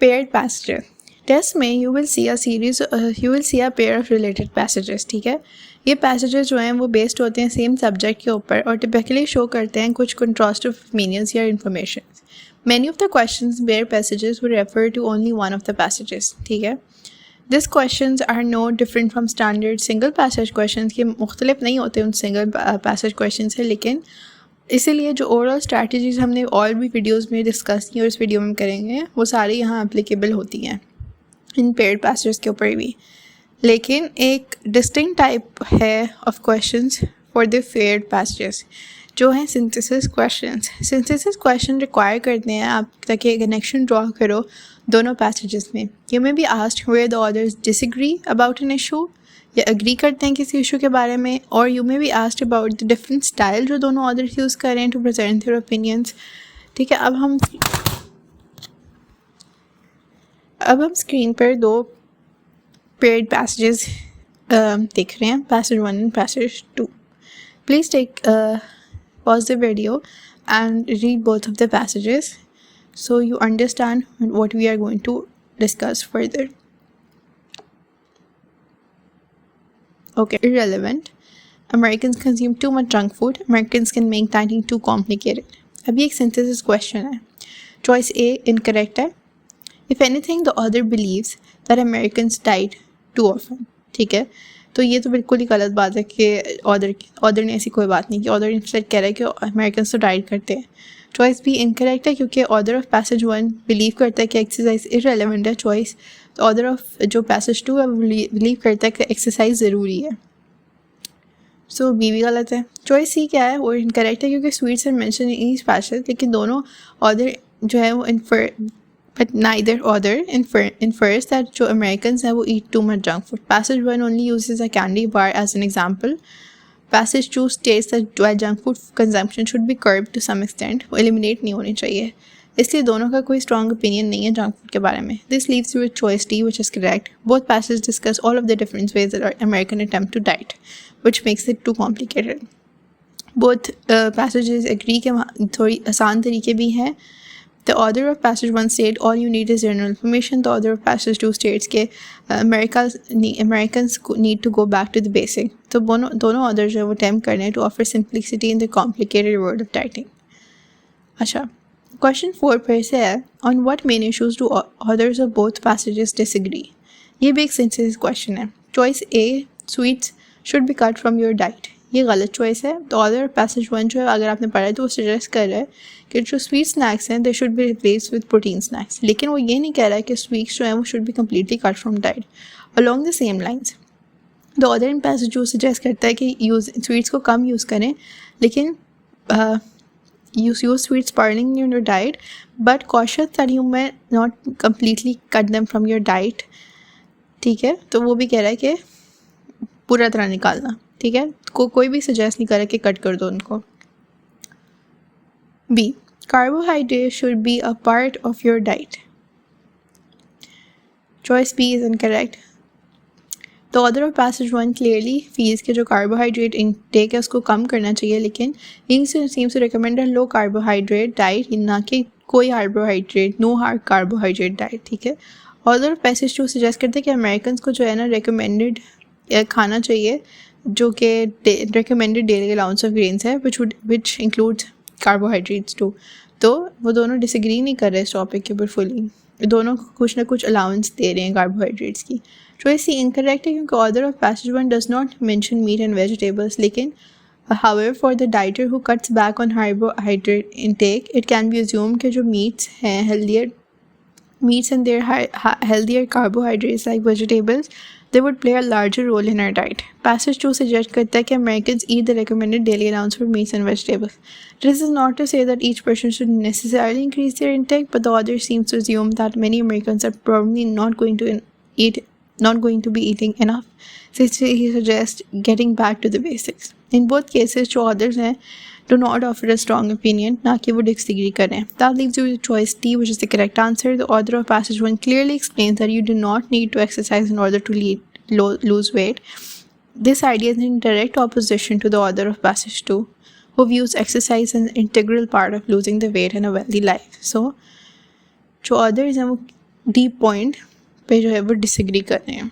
paired passages. Test में you will see a pair of related passages. ठीक है, ये passages जो हैं वो based होते हैं same subject के ऊपर और typically show करते हैं कुछ contrastive opinions या information. Many of the questions bear passages will refer to only one of the passages. ठीक है, These questions are no different from standard single passage questions कि मुख्तलिफ नहीं होते उन single passage questions से, लेकिन इसीलिए जो ओवरऑल स्ट्रैटेजीज हमने और भी वीडियोस में डिस्कस की और इस वीडियो में करेंगे वो सारी यहाँ एप्लीकेबल होती हैं इन पेयर्ड पैसेजेस के ऊपर भी. लेकिन एक डिस्टिंक्ट टाइप है of questions for the paired passages जो हैं synthesis questions. Synthesis question require करते हैं आप ताकि एक कनेक्शन ड्रॉ करो दोनों पैसेजेस में. You may be asked where the authors disagree about an issue या एग्री करते हैं किसी इशू के बारे में, और you may be asked about the different style जो दोनों ऑथर्स यूज़ कर रहे हैं टू प्रेजेंट देयर ओपिनियंस. ठीक है, अब हम स्क्रीन पर दो पेयर्ड पैसेजेस देख रहे हैं, passage 1 and passage 2. Please take pause the video and read both of the passages so you understand what we are going to discuss further. Okay, irrelevant. Americans consume too much junk food. Americans can make dieting too complicated. अब ये एक synthesis question है. Choice A incorrect है. If anything, the author believes that Americans diet too often. ठीक है, तो ये तो बिल्कुल ही गलत बात है कि ऑदर ने ऐसी कोई बात नहीं की. ऑदर इनफैक्ट कह रहा है कि अमेरिकन तो डाइट करते हैं. चॉइस भी इनकरेक्ट है क्योंकि ऑदर ऑफ पैसेज 1 बिलीव करता है कि एक्सरसाइज इररेलेवेंट है चॉइस. तो ऑदर ऑफ जो पैसेज 2 है वो बिलीव करता है कि एक्सरसाइज ज़रूरी है. सो बी भी गलत है. चॉइस सी क्या है, वो इनकरेक्ट है क्योंकि sweets are mention in each passage, लेकिन दोनों ऑदर जो है वो but neither author infers that जो Americans हैं वो eat too much junk food. Passage 1 only uses a candy bar as an example. Passage 2 states that while junk food consumption should be curbed to some extent, वो eliminate नहीं होनी चाहिए. इसलिए दोनों का कोई strong opinion नहीं है junk food के बारे में. This leaves you with choice D, which is correct. Both passages discuss all of the different ways that American attempt to diet, which makes it too complicated. Both passages agree कि थोड़ी आसान तरीके भी हैं. The author of passage 1 states all you need is general information. The author of passage 2 states कि Americans need to go back to the basic. तो दोनों authors जो है वो attempt कर रहे हैं to offer simplicity in the complicated world of dieting. अच्छा, question 4 पर से है on what main issues do authors of both passages disagree. ये भी एक synthesis question है. Choice A, sweets should be cut from your diet. ये गलत चॉइस है. तो ऑथर पैसेज 1 जो है अगर आपने पढ़ा है तो वो सजेस्ट कर रहा है कि जो स्वीट स्नैक्स हैं they should be replace with protein snacks, लेकिन वो ये नहीं कह रहा है कि स्वीट्स जो हैं वो should be completely cut from diet. Along the same lines the author in passage जो सजेस्ट करता है कि स्वीट्स को कम यूज़ करें, लेकिन use sweets sparingly in your diet but cautious that you may not completely cut them from your diet. ठीक है, तो वो भी कह रहा है कि पूरा तरह निकालना. ठीक है, कोई भी सजेस्ट नहीं करे कि कट कर दो उनको. B, carbohydrate should be a part of your diet. Choice B is incorrect. The author of passage 1 clearly feels कि जो कार्बोहाइड्रेट इनटेक है उसको कम करना चाहिए, लेकिन he seems to recommend a low carbohydrate diet, ना कि कोई carbohydrate, no hard carbohydrate diet. ठीक है, ऑथर ऑफ पैसेज 2 सजेस्ट करते हैं कि अमेरिकन को जो है ना रिकमेंडेड खाना चाहिए जो कि recommended daily allowance of grains है which includes carbohydrates too. तो वो दोनों disagree नहीं कर रहे इस टॉपिक के ऊपर fully. दोनों कुछ ना कुछ अलाउंस दे रहे हैं कार्बोहाइड्रेट्स की. चॉइस सी इनकरेक्ट है क्योंकि author of passage 1 does not mention meat and vegetables, लेकिन however for the dieter who cuts back on carbohydrate intake it can be assumed कि जो meats हैं meats and their healthier carbohydrates like vegetables they would play a larger role in our diet. Passage 2 suggest करता है कि Americans eat the recommended daily allowance for meats and vegetables. This is not to say that each person should necessarily increase their intake, but the author seems to assume that many Americans are probably not going to be eating enough. So he suggests getting back to the basics. In both cases, जो authors हैं do not offer a strong opinion, ना कि वो disagree करें. That leaves you with choice D, which is the correct answer. The author of passage 1 clearly explains that you do not need to exercise in order to lose weight. This idea is in direct opposition to the author of passage 2, who views exercise as an integral part of losing the weight in a wealthy life. So, जो authors हैं वो deep point पे जो है वो disagree कर रहे हैं।